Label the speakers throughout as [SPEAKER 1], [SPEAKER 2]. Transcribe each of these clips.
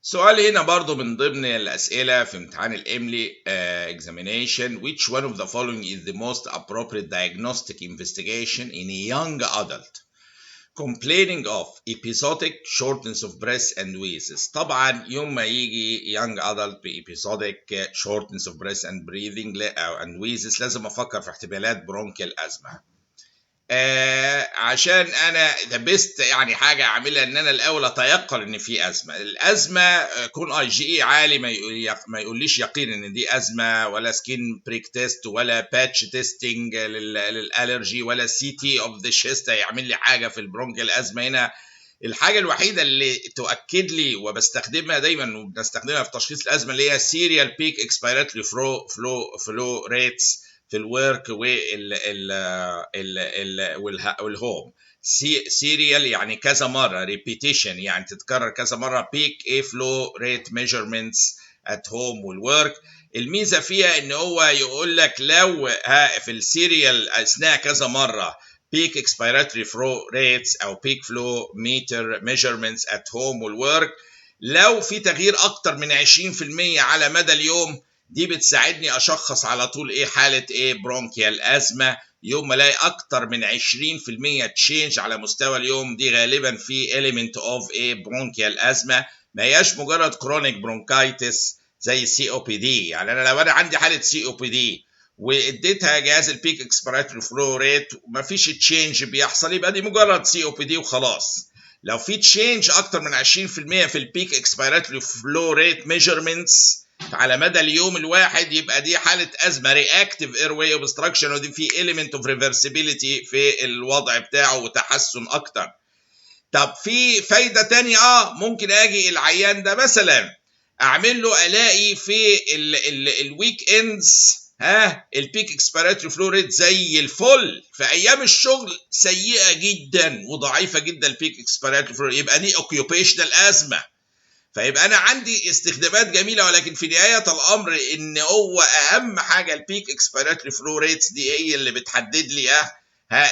[SPEAKER 1] سؤال هنا برضو من ضمن الأسئلة في امتحان الإملي examination. Which one of the following is the most appropriate diagnostic investigation in a young adult complaining of episodic shortness of breath and wheezes؟ طبعا يوم ما يجي young adult ب episodic shortness of breath and breathing and wheezes لازم أفكر في احتمالات bronchial asthma. عشان انا ذا بيست يعني حاجه اعملها ان انا الاول اتيقن ان في ازمه. الازمه كون اي جي اي عالي ما يقوليش يقين ان دي ازمه، ولا سكين بريك تيست، ولا باتش تيستنج للالرجي، ولا سي تي اوف ذا شيست يعمل لي حاجه في البرونكيال ازمه. هنا الحاجه الوحيده اللي تؤكد لي وبستخدمها دايما وبنستخدمها في تشخيص الازمه اللي هي سيريال بيك اكسبيراتوري فلو ريتس في الورك والهوم. سيريال يعني كذا مره، ريبيتيشن يعني تتكرر كذا مره، بيك ايه فلو ريت ميجرمنتس ات هوم والورك. الميزه فيها ان هو يقول لك لو في السيريال اثناء كذا مره peak expiratory flow rates او peak flow meter measurements at home والwork، لو في تغيير اكتر من 20% على مدى اليوم دي بتساعدني اشخص على طول ايه حاله ايه برونكيال ازمه. يوم ما الاقي اكتر من 20% تشينج على مستوى اليوم دي غالبا في element of ايه برونكيال ازمه، ما هياش مجرد كرونيك برونكايتس زي سي او بي دي. يعني انا لو انا عندي حاله سي او بي دي واديتها جهاز البيك اكسبيراتوري فلو ريت ومفيش تشينج بيحصل، يبقى دي مجرد سي او بي دي وخلاص. لو في تشينج اكتر من 20% في البيك اكسبيراتوري فلو ريت ميجرمنتس على مدى اليوم الواحد يبقى دي حاله ازمه رياكتيف اير واي اوبستراكشن، ودي في element of reversibility في الوضع بتاعه وتحسن اكتر. طب في فايده تانية ممكن اجي العيان ده مثلا اعمل له الاقي في الويك اندز البيك اكسبيراتوري فلو ريت زي الفل، في ايام الشغل سيئه جدا وضعيفه جدا البيك اكسبيراتوري فلو، يبقى دي اوكيوبيشنال ازمه. فيبقى انا عندي استخدامات جميله، ولكن في نهايه الامر ان هو اهم حاجه البيك اكسبيراتوري فلو ريتس دي هي اللي بتحدد لي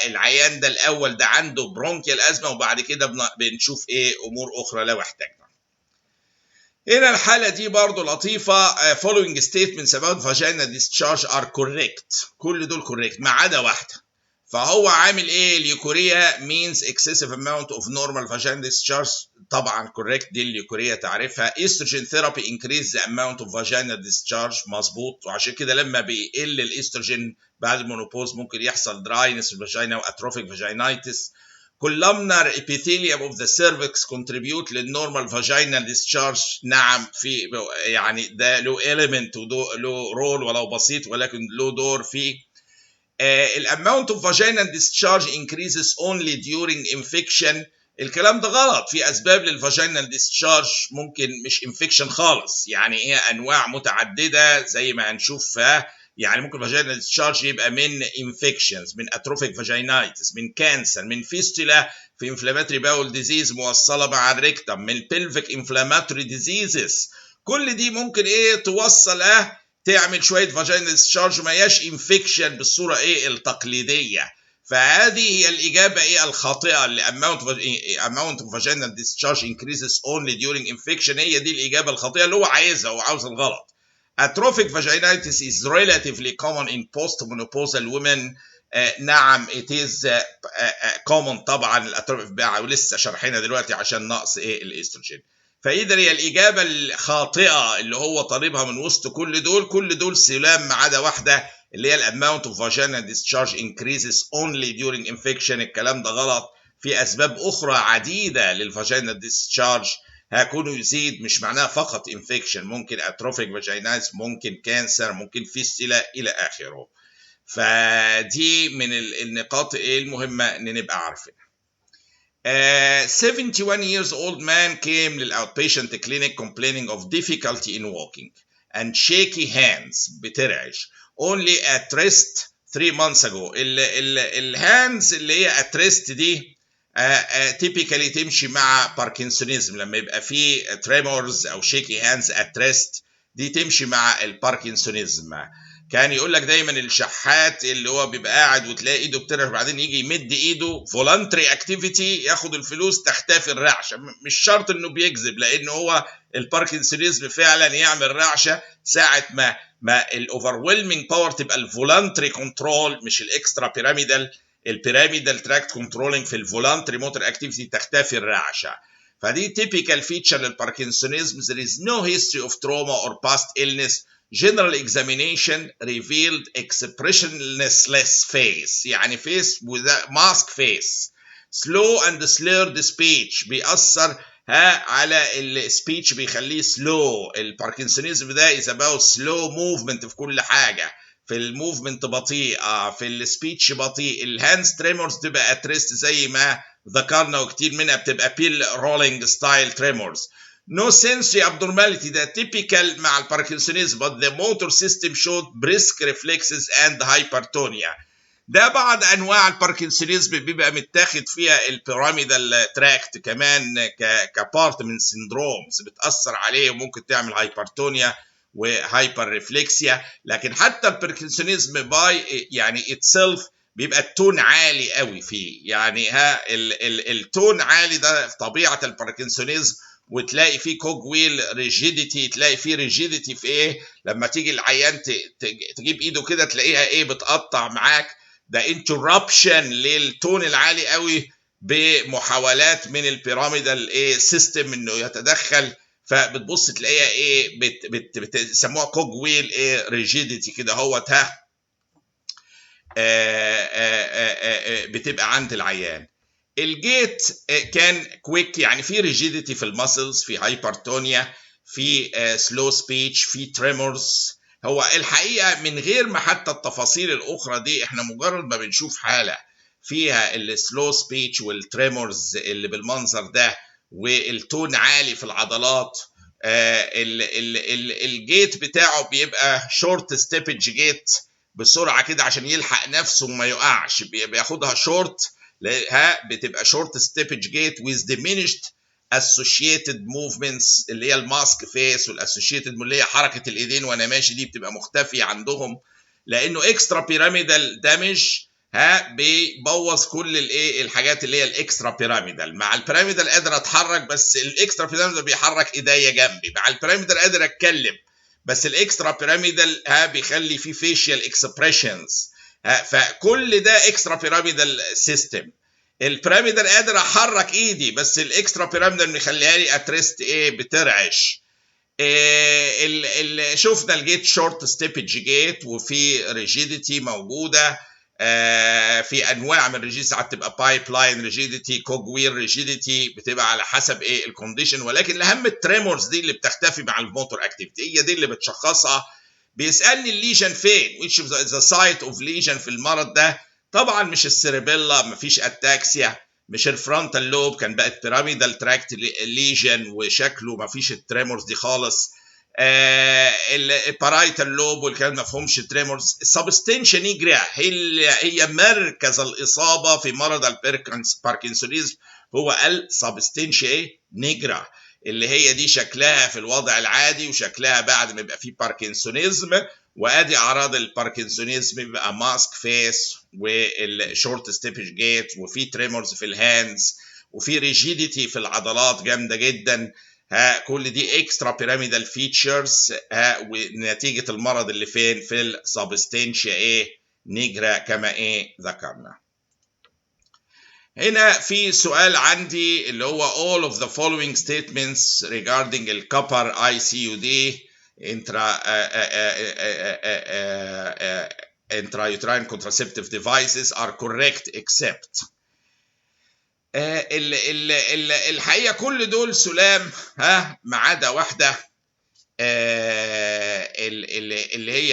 [SPEAKER 1] العيان ده الاول ده عنده برونكيال ازمه، وبعد كده بنشوف ايه امور اخرى لو احتاجنا. هنا الحالة دي برضو لطيفة. following statements about vaginal discharge are correct. كل دول correct ما عدا واحدة. فهو عامل ايه؟ اليوكوريا means excessive amount of normal vaginal discharge. طبعا correct، دي اليوكوريا تعرفها. estrogen therapy increase the amount of vaginal discharge مظبوط، وعشان كده لما بيقل الاستروجين بعد المونوبوز ممكن يحصل dryness في الفاجينا واتروفيك فاجينايتس. columnar epithelium of the cervix contribute للنورمال vaginal discharge. نعم، في يعني ده له element وله رول ولو بسيط، ولكن له دور في الامount of vaginal discharge increases only during infection. الكلام ده غلط، في اسباب للفاجينال ديسشارج ممكن مش انفكشن خالص، يعني هي انواع متعدده زي ما هنشوف. يعني ممكن فاجينال ديسشارج يبقى من انفكشنز، من اتروفيك فاجينايتس، من كانسر، من فيستولا في انفلاماتوري باول ديزيز موصله مع الريكتم، من بيلفيك انفلاماتوري ديزيزز. كل دي ممكن ايه توصل تعمل شويه فاجينال ديسشارج ما هياش انفكشن بالصوره ايه التقليديه. فهذه هي الإجابة إيه الخاطئة اللي amount of vaginal discharge increases only during infection. هي دي الإجابة الخاطئة اللي هو عايزها، وعاوز الغلط. Atrophic vaginitis is relatively common in postmenopausal women. نعم it is common طبعا الاتروفيك بقى، ولسه شرحنا دلوقتي عشان نقص ايه الاستروجين. فإذا هي الإجابة الخاطئة اللي هو طالبها من وسط كل دول سلام ما عدا واحدة اللي هي الاماونت اوف vaginal discharge increases only during infection. الكلام ده غلط، في اسباب اخرى عديده للفاجينال ديسشارج هيكونوا يزيد، مش معناها فقط انفكشن، ممكن اتروفيك فاجينايتس، ممكن كانسر، ممكن فيستيلا الى اخره. فدي من النقاط المهمه ان نبقى عارفينها. 71 years old man came للoutpatient clinic complaining of difficulty in walking and shaky hands بترعش only at rest 3 months ago. الهاندز اللي هي at rest دي typically تمشي مع باركنسونيزم، لما يبقى في tremors او shaky hands at rest دي تمشي مع الباركنسونيزم. كان يقول لك دايما الشحات اللي هو بيبقى قاعد وتلاقي ايده بترعش وبعدين يجي يمد ايده فولنتري اكتيفيتي ياخد الفلوس تختفي الرعشه. مش شرط انه بيكذب، لان هو الباركنسونيزم فعلا يعمل رعشه ساعه ما الاوفرويلمنج باور تبقى الفولانتري كنترول مش الاكسترا بيراميدال. البيراميدال تراكت كنترولينج في الفولانتري موتور اكتيفيتي تختفي الرعشه. فدي typical feature للباركنسونيزم. There is no history of trauma or past illness. General examination revealed expressionless face، يعني face with a mask face. Slow and slurred speech بيأثر على السبيتش بيخليه سلو. الباركنسونيزم ده is about slow movement في كل حاجة، في الموفمنت بطيئة، في السبيتش بطيء. الهاندز تريمورز تبقى اتريست زي ما ذكرنا، وكتير منها بتبقى بيل رولينج ستايل تريمورز. No sensory abnormality ده typical مع الباركنسونيزم but the motor system showed brisk reflexes and hypertonia. ده بعض انواع الباركنسونيزم بيبقى متاخد فيها البيراميدال تراكت كمان كبارت من سيندرومز بتاثر عليه وممكن تعمل هايبرتونيا وهايبر ريفلكسيا. لكن حتى الباركنسونيزم باي يعني اتسلف بيبقى التون عالي قوي فيه، يعني التون عالي ده طبيعه الباركنسونيزم. وتلاقي فيه كوجويل ريجيديتي، تلاقي فيه ريجيديتي في ايه لما تيجي العيان تجيب ايده كده تلاقيها ايه بتقطع معاك. ده انتربشن للتون العالي قوي بمحاولات من البيراميدال ايه سيستم انه يتدخل، فبتبص تلاقيها ايه بتسموها كوجويل ايه ريجيديتي كده هو بتبقى عند العيان. الجيت كان كويك، يعني في ريجيديتي في المسلز، في هايبرتونيا، في سلو سبيتش، في تريمورز. هو الحقيقه من غير ما حتى التفاصيل الاخرى دي احنا مجرد ما بنشوف حاله فيها السلو سبيتش والتريمورز اللي بالمنظر ده والتون عالي في العضلات، الجيت بتاعه بيبقى شورت ستيبج جيت بسرعه كده عشان يلحق نفسه وما يقعش، بياخدها شورت بتبقى شورت ستيبج جيت with diminished associated movements اللي هي الماسك فيس والاسوشيتد اللي هي حركه الايدين وانا ماشي دي بتبقى مختفيه عندهم، لانه اكسترا بيراميدال دامج بيبوظ كل الايه الحاجات اللي هي الاكسترا بيراميدال. مع البيراميدال قادر اتحرك بس الاكسترا بيراميدال بيحرك ايديا جنبي، مع البيراميدال قادر اتكلم بس الاكسترا بيراميدال بيخلي فيه فيشيال اكسبريشنز، فكل ده اكسترا بيراميدال سيستم. البيراميدال قادر احرك ايدي بس الاكسترا بيراميدال مخليها لي اتريست ايه بترعش. شفنا الجيت شورت ستيبج جيت وفي ريجيديتي موجوده، في انواع من الريجيديتي ساعات تبقى بايب لاين ريجيديتي، كوجويل ريجيديتي، بتبقى على حسب ايه الكونديشن. ولكن الاهم التريمورز دي اللي بتختفي مع الموتور اكتيفيتي، هي دي اللي بتشخصها. بيسالني الليجن فين which is the site of lesion في المرض ده. طبعا مش السيربيلا، مفيش اتاكسيا، مش الفرونتال لوب، كان بقت بيراميدال تراكت ليجن وشكله مفيش التريمورز دي خالص. البارايتال لوب والكلام ما فيهمش تريمورز. السبستنشا نيجرا هي مركز الاصابه في مرض الباركنسونيزم، هو السبستنشا نيجرا اللي هي دي شكلها في الوضع العادي وشكلها بعد ما يبقى فيه باركنسونيزم. وادي اعراض الباركنسونيزم بيبقى ماسك فيس والشورت ستيبج جيت وفي تريمورز في الهاندز وفي ريجيديتي في العضلات جامده جدا. كل دي اكسترا بيراميدال فيتشرز ونتيجه المرض اللي فين في السبستنشيا نيجرا كما ذكرنا. هنا في سؤال عندي اللي هو all of the following statements regarding الكبر ICUD intrauterine contraceptive devices are correct except. الحقيقه كل دول سلام ما عدا واحده اللي هي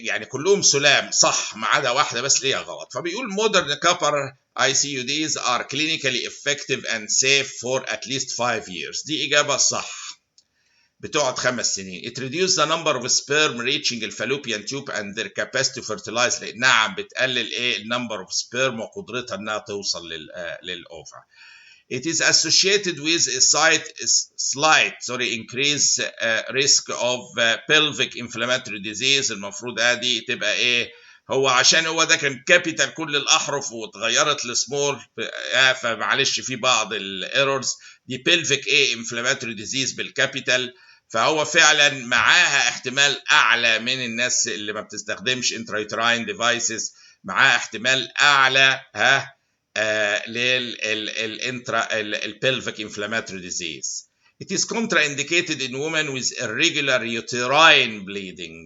[SPEAKER 1] يعني كلهم سلام صح ما عدا واحده بس اللي هي غلط. فبيقول modern copper ICUDs are clinically effective and safe for at least 5 years. دي اجابه صح، بتقعد 5 سنين. It reduces the number of sperm reaching الفالوبيان tube and their capacity to fertilize. نعم بتقلل النمبر of sperm وقدرتها انها توصل للأوفا. It is associated with a slight increase risk of pelvic inflammatory disease. المفروض دي تبقى هو عشان هو ده كان كابيتال كل الاحرف واتغيرت لسمول، فمعلش في بعض الايرورز دي. بيلفيك ايه انفلاماتوري ديزيز بالكابيتال، فهو فعلا معاها احتمال اعلى من الناس اللي ما بتستخدمش انترايتراين ديفايسز، معاها احتمال اعلى للانترا البلفيك انفلاماتوري ديزيز. It is contraindicated in women with irregular uterine bleeding.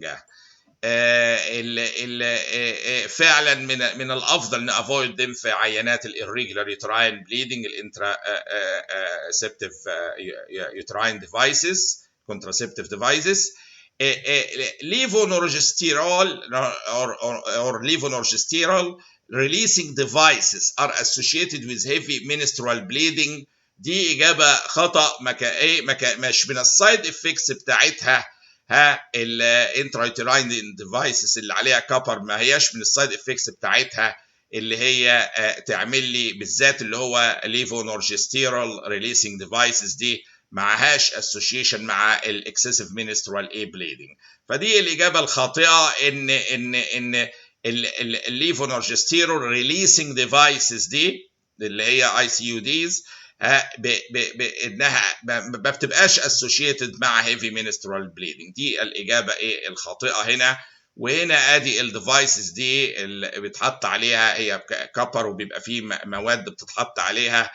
[SPEAKER 1] فعلا من الافضل نافويد them في عينات الirregular uterine bleeding الانتراسبتيف uterine devices contraceptive devices. Levonorgestrel or levonorgestrel releasing devices are associated with heavy menstrual bleeding. دي إجابة خطأ، مش من السايد افكتس بتاعتها الانترايتراين ديفايسز اللي عليها كابر، ما هياش من السايد افكتس بتاعتها اللي هي تعمل لي بالذات اللي هو ليفونورجستيرال ريليسنج ديفايسز، دي معهاش اسوشيشن مع الاكسسيف منسترال اي بليدنج. فدي الاجابه الخاطئه ان الليفونورجستيرال ريليسنج ديفايسز دي اللي هي اي سي يو ديز انها ما بتبقاش اسوشيتد مع هيفي منسترال بليدنج. دي الاجابه ايه الخاطئه هنا. وهنا ادي الديفايسز دي اللي بيتحط عليها هي كابر، وبيبقى فيه مواد بتتحط عليها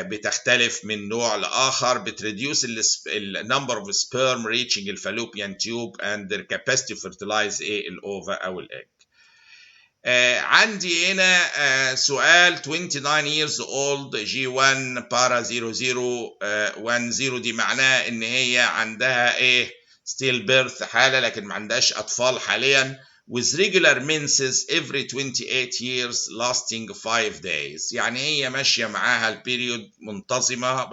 [SPEAKER 1] بتختلف من نوع لاخر، بتريديوس النمبر اوف سبيرم ريتشنج الفالوبيان تيوب اند their capacity to fertilize الاوفا او الايج. عندي هنا سؤال 29 years old G1 para 0010، دي معناها ان هي عندها ايه still birth حالة لكن ما عندهاش اطفال حاليا with regular menses every 28 years lasting 5 days. يعني هي ماشية معاها البيريود منتظمة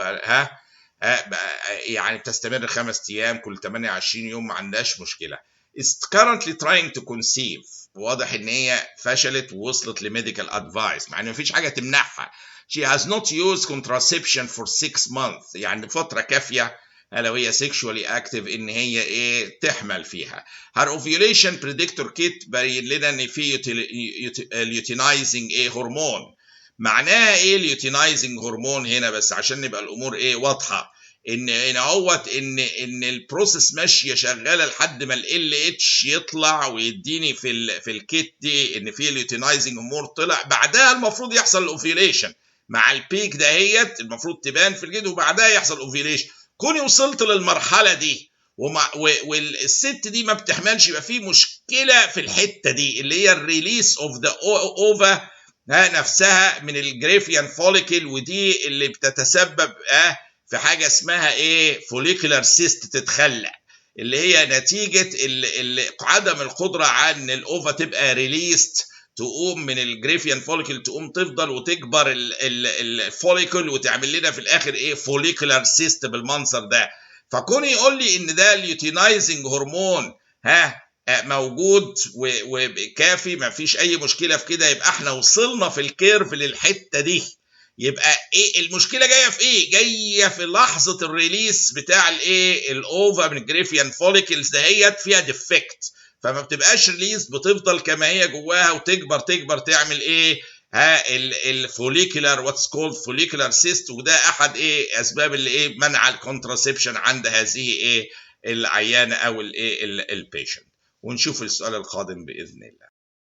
[SPEAKER 1] يعني بتستمر 5 ايام كل 28 يوم، ما عندهاش مشكلة. is currently trying to conceive. واضح ان هي فشلت ووصلت لميديكال ادفايس مع ان مفيش حاجه تمنعها. She has not used contraception for 6 months، يعني فتره كافيه لو هي sexually active ان هي ايه تحمل فيها. Her ovulation predictor kit باين لنا ان في luteinizing ايه هرمون. معناها ايه اليوتينايزنج هرمون هنا بس عشان نبقى الامور ايه واضحه، ان ان البروسيس ماشيه شغاله لحد ما ال اتش يطلع ويديني في الكيت دي ان في اليوتينايزنج هرمون طلع، بعدها المفروض يحصل الاوفيوليشن مع البيك دهيت، المفروض تبان في الجد وبعدها يحصل اوفيوليشن. كوني وصلت للمرحله دي والست دي ما بتحملش، يبقى في مشكله في الحته دي اللي هي الريليس اوف ذا اوفا نفسها من الجريفيان فوليكل، ودي اللي بتتسبب في حاجه اسمها ايه فوليكولار سيست تتخلق، اللي هي نتيجه عدم القدره على ان الاوفا تبقى ريليست، تقوم من الجريفيان فوليكل تقوم تفضل وتكبر الفوليكل وتعمل لنا في الاخر ايه فوليكولار سيست بالمنظر ده. فكوني يقول لي ان ده اليوتينايزنج هرمون موجود وكافي، ما فيش اي مشكله في كده، يبقى احنا وصلنا في الكيرف للحته دي. يبقى ايه المشكله جايه في ايه؟ جايه في لحظه الريليس بتاع الايه الاوفا من الجريفيان فوليكلز دهيت فيها ديفكت، فما بتبقاش ريليس، بتفضل كما هي جواها وتكبر تعمل ايه الفوليكولار واتس كولد فوليكولار سيست. وده احد ايه اسباب اللي ايه منع الكونتراسبشن عند هذه ايه العيانه او الايه البيشنت. ونشوف السؤال القادم باذن الله.